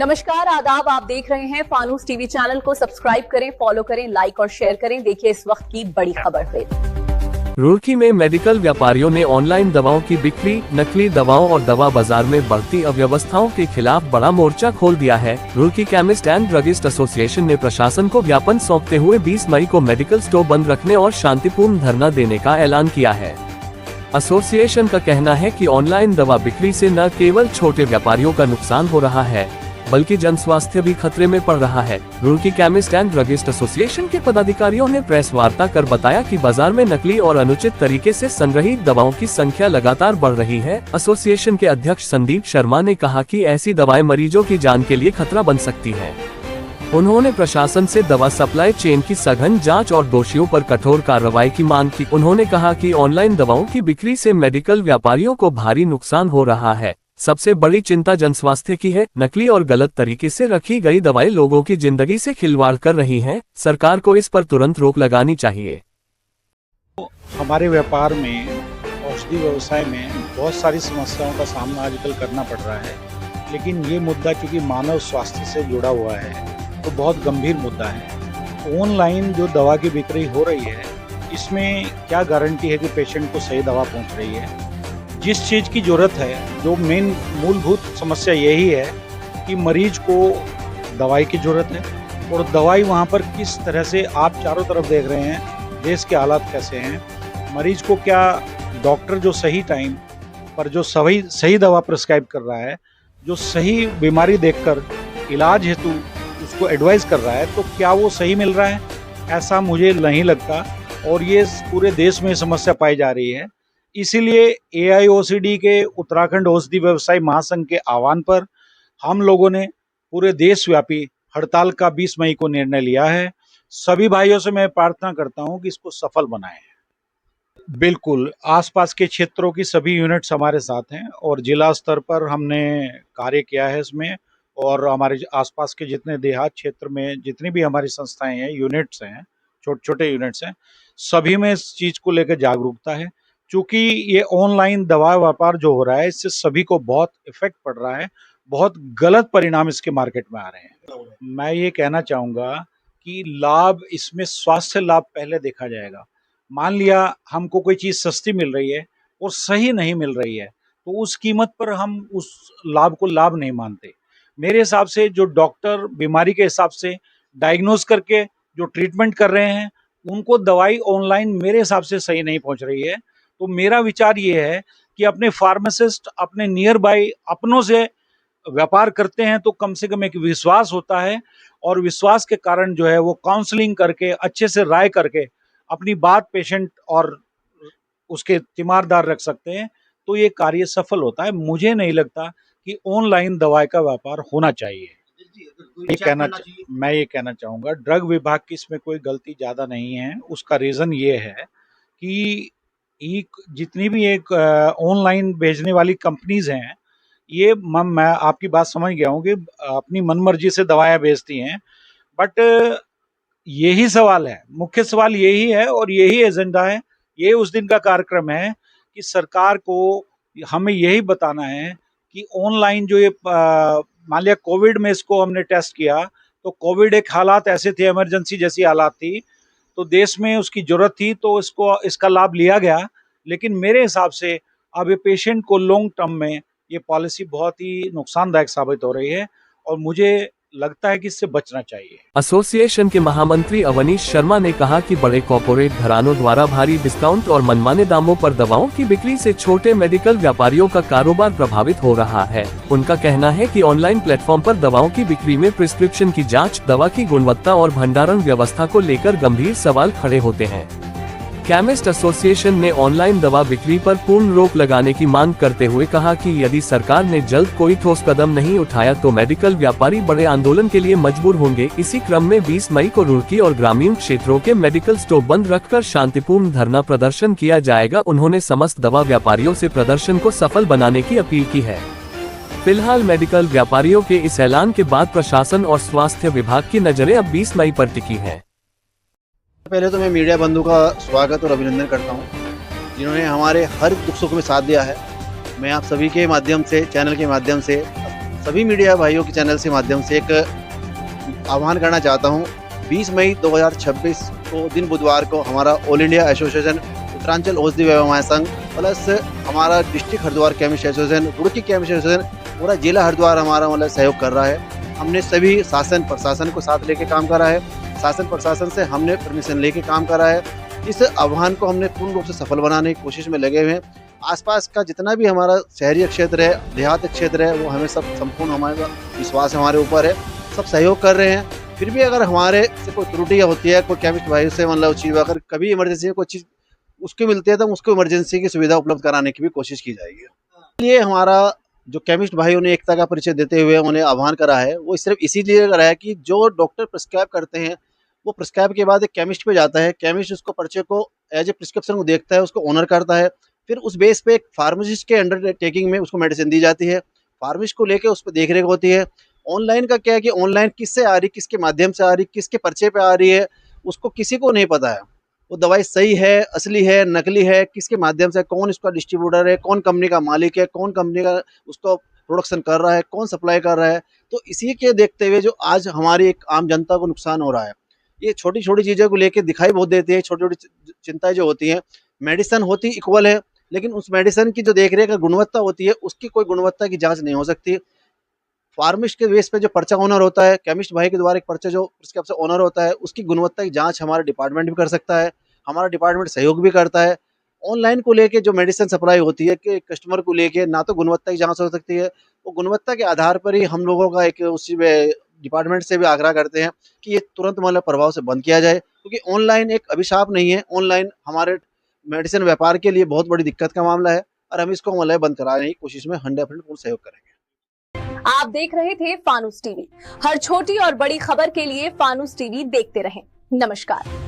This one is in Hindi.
नमस्कार, आदाब। आप देख रहे हैं फानूस टीवी चैनल को सब्सक्राइब करें, फॉलो करें, लाइक और शेयर करें। देखिए इस वक्त की बड़ी खबर फिर। रुड़की में मेडिकल व्यापारियों ने ऑनलाइन दवाओं की बिक्री, नकली दवाओं और दवा बाजार में बढ़ती अव्यवस्थाओं के खिलाफ बड़ा मोर्चा खोल दिया है। Roorkee chemist and druggist association ने प्रशासन को ज्ञापन सौंपते हुए 20 मई को मेडिकल स्टोर बंद रखने और शांतिपूर्ण धरना देने का ऐलान किया है। एसोसिएशन का कहना है कि ऑनलाइन दवा बिक्री से न केवल छोटे व्यापारियों का नुकसान हो रहा है, बल्कि जन स्वास्थ्य भी खतरे में पड़ रहा है। Roorkee chemist and druggist association के पदाधिकारियों ने प्रेस वार्ता कर बताया कि बाजार में नकली और अनुचित तरीके से संग्रहित दवाओं की संख्या लगातार बढ़ रही है। एसोसिएशन के अध्यक्ष संदीप शर्मा ने कहा कि ऐसी दवाएं मरीजों की जान के लिए खतरा बन सकती हैं। उन्होंने प्रशासन से दवा सप्लाई चेन की सघन जांच और दोषियों पर कठोर कार्रवाई की मांग की। उन्होंने कहा कि ऑनलाइन दवाओं की बिक्री से मेडिकल व्यापारियों को भारी नुकसान हो रहा है। सबसे बड़ी चिंता जन स्वास्थ्य की है। नकली और गलत तरीके से रखी गई दवाएं लोगों की जिंदगी से खिलवाड़ कर रही हैं। सरकार को इस पर तुरंत रोक लगानी चाहिए। हमारे व्यापार में, औषधि व्यवसाय में बहुत सारी समस्याओं का सामना आजकल करना पड़ रहा है, लेकिन ये मुद्दा चूंकि मानव स्वास्थ्य से जुड़ा हुआ है तो बहुत गंभीर मुद्दा है। ऑनलाइन जो दवा की बिक्री हो रही है, इसमें क्या गारंटी है कि पेशेंट को सही दवा पहुंच रही है। जिस चीज़ की ज़रूरत है, जो मेन मूलभूत समस्या यही है कि मरीज को दवाई की ज़रूरत है, और दवाई वहाँ पर किस तरह से, आप चारों तरफ देख रहे हैं देश के हालात कैसे हैं। मरीज को क्या डॉक्टर जो सही टाइम पर जो सही दवा प्रिस्क्राइब कर रहा है, जो सही बीमारी देखकर इलाज हेतु उसको एडवाइस कर रहा है, तो क्या वो सही मिल रहा है? ऐसा मुझे नहीं लगता, और ये पूरे देश में समस्या पाई जा रही है। इसीलिए AIOCD के उत्तराखंड औषधि व्यवसाय महासंघ के आह्वान पर हम लोगों ने पूरे देशव्यापी हड़ताल का 20 मई को निर्णय लिया है। सभी भाइयों से मैं प्रार्थना करता हूं कि इसको सफल बनाएं। बिल्कुल, आसपास के क्षेत्रों की सभी यूनिट्स हमारे साथ हैं और जिला स्तर पर हमने कार्य किया है इसमें, और हमारे आसपास के जितने देहात क्षेत्र में जितनी भी हमारी संस्थाएं हैं, यूनिट्स हैं, छोटे छोटे यूनिट्स हैं, सभी में इस चीज़ को लेकर जागरूकता है। क्योंकि ये ऑनलाइन दवा व्यापार जो हो रहा है, इससे सभी को बहुत इफेक्ट पड़ रहा है, बहुत गलत परिणाम इसके मार्केट में आ रहे हैं। मैं ये कहना चाहूँगा कि लाभ, इसमें स्वास्थ्य लाभ पहले देखा जाएगा। मान लिया हमको कोई चीज़ सस्ती मिल रही है और सही नहीं मिल रही है, तो उस कीमत पर हम उस लाभ को लाभ नहीं मानते। मेरे हिसाब से जो डॉक्टर बीमारी के हिसाब से डायग्नोज करके जो ट्रीटमेंट कर रहे हैं, उनको दवाई ऑनलाइन मेरे हिसाब से सही नहीं पहुँच रही है। तो मेरा विचार ये है कि अपने फार्मासिस्ट अपने नियर बाय अपनों से व्यापार करते हैं तो कम से कम एक विश्वास होता है, और विश्वास के कारण जो है वो काउंसलिंग करके, अच्छे से राय करके अपनी बात पेशेंट और उसके तीमारदार रख सकते हैं, तो ये कार्य सफल होता है। मुझे नहीं लगता कि ऑनलाइन दवाई का व्यापार होना चाहिए। मैं ये कहना चाहूँगा, ड्रग विभाग की इसमें कोई गलती ज़्यादा नहीं है। उसका रीज़न ये है कि जितनी भी एक ऑनलाइन भेजने वाली कंपनीज हैं, ये मैं आपकी बात समझ गया हूँ कि अपनी मनमर्जी से दवाएं बेचती हैं, बट यही सवाल है, मुख्य सवाल यही है और यही एजेंडा है, ये उस दिन का कार्यक्रम है कि सरकार को हमें यही बताना है कि ऑनलाइन जो ये मान लिया कोविड में इसको हमने टेस्ट किया, तो कोविड एक हालात ऐसे थे, इमरजेंसी जैसी हालात थी, तो देश में उसकी जरूरत थी, तो इसका लाभ लिया गया। लेकिन मेरे हिसाब से अब ये पेशेंट को लॉन्ग टर्म में ये पॉलिसी बहुत ही नुकसानदायक साबित हो रही है, और मुझे लगता है कि इससे बचना चाहिए। एसोसिएशन के महामंत्री अवनीश शर्मा ने कहा कि बड़े कॉर्पोरेट घरानों द्वारा भारी डिस्काउंट और मनमाने दामों पर दवाओं की बिक्री से छोटे मेडिकल व्यापारियों का कारोबार प्रभावित हो रहा है। उनका कहना है कि ऑनलाइन प्लेटफॉर्म पर दवाओं की बिक्री में प्रिस्क्रिप्शन की जांच, दवा की गुणवत्ता और भंडारण व्यवस्था को लेकर गंभीर सवाल खड़े होते हैं। केमिस्ट एसोसिएशन ने ऑनलाइन दवा बिक्री पर पूर्ण रोक लगाने की मांग करते हुए कहा कि यदि सरकार ने जल्द कोई ठोस कदम नहीं उठाया तो मेडिकल व्यापारी बड़े आंदोलन के लिए मजबूर होंगे। इसी क्रम में 20 मई को रुड़की और ग्रामीण क्षेत्रों के मेडिकल स्टोर बंद रखकर शांतिपूर्ण धरना प्रदर्शन किया जाएगा। उन्होंने समस्त दवा व्यापारियों से प्रदर्शन को सफल बनाने की अपील की है। फिलहाल मेडिकल व्यापारियों के इस ऐलान के बाद प्रशासन और स्वास्थ्य विभाग की नजरें अब 20 मई पर टिकी हैं। पहले तो मैं मीडिया बंधु का स्वागत और अभिनंदन करता हूं, जिन्होंने हमारे हर दुख सुख में साथ दिया है। मैं आप सभी के माध्यम से, चैनल के माध्यम से सभी मीडिया भाइयों के चैनल से माध्यम से एक आह्वान करना चाहता हूँ। 20 मई 2026 को दिन बुधवार को हमारा ऑल इंडिया एसोसिएशन उत्तरांचल औषधि व्यवसाय संघ प्लस हमारा district Haridwar chemist association, Roorkee chemist association, पूरा जिला हरिद्वार हमारा मतलब सहयोग कर रहा है। हमने सभी शासन प्रशासन को साथ लेके काम करा है, शासन प्रशासन से हमने परमिशन लेके काम करा है। इस आह्वान को हमने पूर्ण रूप से सफल बनाने की कोशिश में लगे हुए हैं। आसपास का जितना भी हमारा शहरी क्षेत्र है, देहात क्षेत्र है, वो हमें सब संपूर्ण हमारा विश्वास हमारे ऊपर है, सब सहयोग कर रहे हैं। फिर भी अगर हमारे से कोई त्रुटियाँ होती है, कोई केमिस्ट भाई से मतलब चीज़ अगर कभी इमरजेंसी में कोई चीज़ उसकी मिलती है तो उसको इमरजेंसी की सुविधा उपलब्ध कराने की भी कोशिश की जाएगी। इसलिए हमारा जो केमिस्ट भाइयों ने एकता का परिचय देते हुए उन्हें आह्वान करा है, वो सिर्फ इसीलिए करा है कि जो डॉक्टर प्रिस्क्राइब करते हैं वो प्रिस्क्राइब के बाद एक केमिस्ट पे जाता है, केमिस्ट उसको पर्चे को एज ए प्रिस्क्रिप्शन को देखता है, उसको ऑनर करता है, फिर उस बेस पे एक फार्मासिस्ट के अंडरटेकिंग में उसको मेडिसिन दी जाती है, फार्मासिस्ट को लेके उस पर देख रेख होती है। ऑनलाइन का क्या है कि ऑनलाइन किससे आ रही, किसके माध्यम से आ रही, किसके पर्चे पे आ रही है, उसको किसी को नहीं पता है वो दवाई सही है, असली है, नकली है, किसके माध्यम से, कौन इसका डिस्ट्रीब्यूटर है, कौन कंपनी का मालिक है, कौन कंपनी का उसको प्रोडक्शन कर रहा है, कौन सप्लाई कर रहा है। तो इसी के देखते हुए जो आज हमारी एक आम जनता को नुकसान हो रहा है, ये छोटी छोटी चीज़ों को लेके दिखाई बहुत देती है। छोटी छोटी चिंताएं जो होती हैं, मेडिसिन होती इक्वल है, लेकिन उस मेडिसिन की जो देख रेख का गुणवत्ता होती है, उसकी कोई गुणवत्ता की जांच नहीं हो सकती। फार्मिस्ट के बेस पे जो पर्चा ओनर होता है, केमिस्ट भाई के द्वारा एक पर्चा जो उसके ओनर होता है, उसकी गुणवत्ता की जांच हमारा डिपार्टमेंट भी कर सकता है, हमारा डिपार्टमेंट सहयोग भी करता है। ऑनलाइन को लेके जो मेडिसिन सप्लाई होती है कि कस्टमर को लेके ना तो गुणवत्ता की जांच हो सकती है, वो गुणवत्ता के आधार पर ही हम लोगों का एक उसी में डिपार्टमेंट से भी आग्रह करते हैं कि ये तुरंत मतलब प्रभाव से बंद किया जाए, क्योंकि ऑनलाइन एक अभिशाप नहीं है। ऑनलाइन हमारे मेडिसिन व्यापार के लिए बहुत बड़ी दिक्कत का मामला है और हम इसको मतलब बंद कराने की कोशिश में 100% पूर्ण सहयोग करेंगे। आप देख रहे थे फानूस टीवी। हर छोटी और बड़ी खबर के लिए फानूस टीवी देखते रहें। नमस्कार।